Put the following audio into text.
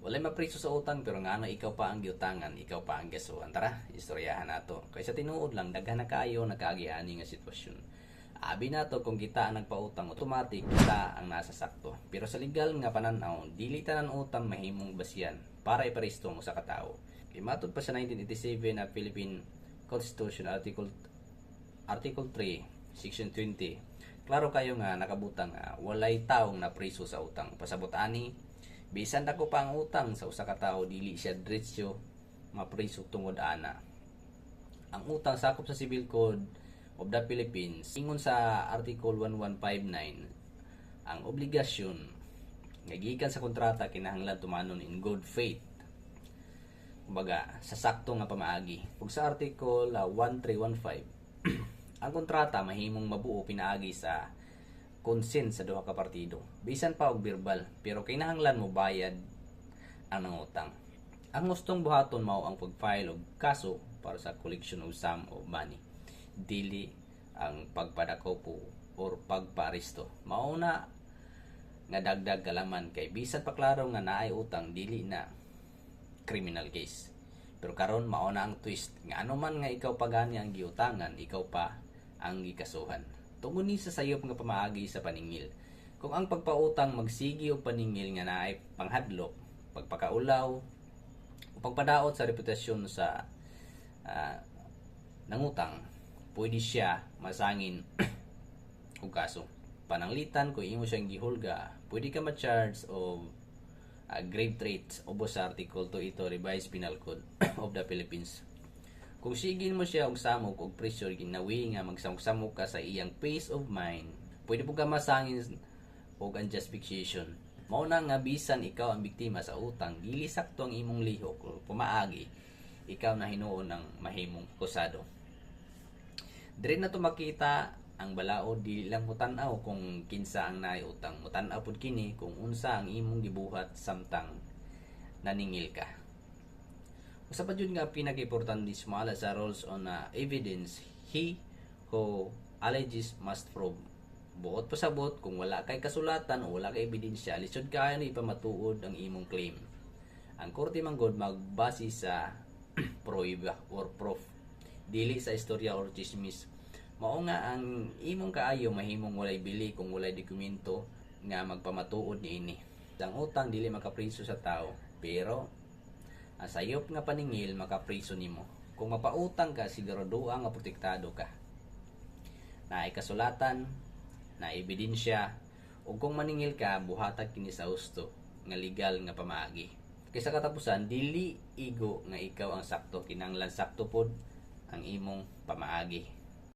Walay mapriso sa utang pero ngano ikaw pa ang giutangan, ikaw pa ang gasuhan. Tara, istoryahan nato. Kaysa tinuod lang daghan na kaayo nakaagi-ani nga sitwasyon. Abi nato kung kita ang nagpautang, automatic kita ang nasa sakto. Pero sa legal nga pananaw, dili tanan utang mahimong basyan para iparesto mo sa katao. Kay matod pa sa 1987 na Philippine Constitution Article 3, Section 20. Klaro kayo nga nakabutang nga walay taong napriso sa utang. Pasabot ani, bisan dako pa ang utang sa usa ka tawo dili siya diretso mapriso tungod ana. Ang utang sakop sa Civil Code of the Philippines ingon sa Article 1159 ang obligasyon nga gikan sa kontrata kinahanglan tumanon in good faith. Kumbaga sa sakto nga pamaagi. Ug sa Article 1315 ang kontrata mahimong mabuo pinaagi sa consent sa duha ka partido. Bisan pa og verbal, pero kinahanglan mo bayad ang nangutang. Ang gustong buhaton mao ang pag-file og kaso para sa collection of sum of money. Dili ang pagpadako or pagpaaresto. Mao na nga dagdag kalaman kay bisan pa klaro nga naay utang dili na criminal case. Pero karon mao na ang twist nga anuman nga ikaw pagani ang giutangan, ikaw pa ang gikasuhan. Tungod ni sa sayop nga pamaagi sa paningil. Kung ang pagpautang magsigi og paningil nga naay panghadlok, pagpakaulaw, o pagpadaot sa reputasyon sa nangutang, pwede siya masangin og kaso. Pananglitan kung imo siyang gihulga, pwede ka ma-charge of grave threats ubos sa Article 2 ito Revised Penal Code of the Philippines. Kung sigin mo siya og samok og pressure ginawi nga magsamok-samok ka sa iyang peace of mind, pwede po ka masangin og unjust vexation. Mao na nga bisan ikaw ang biktima sa utang, dili sakto ang imong lihok o pumaagi, ikaw na hinuon ng mahimong kusado. Dire na to makita ang balaod, dili lang mutan-aw kung kinsa ang naay utang, mutan-aw pud kini kung unsa ang imong gibuhat samtang naningil ka. Usa pa jud nga pinaka-importante sumala sa rules on evidence, he who alleges must prove. Buot pasabot kung wala kay kasulatan o wala kay ebidensya, lisod kaayo ni ipamatuod ang imong claim. Ang korte manggod magbase sa prueba or proof, dili sa istorya or chismis. Mao nga ang imong kaayo mahimong walay bili kung walay dokumento nga magpamatuod niini. Ang utang dili makapriso sa tao, pero ang sayop nga paningil makapriso nimo. Kung mapautang ka, siguraduha nga protektado ka. Naay kasulatan, naay ebidensya, ug kung maningil ka, buhatag kini sa husto nga legal nga pamaagi. Kaysa katapusan, dili igo nga ikaw ang sakto, kinahanglan sakto pod ang imong pamaagi.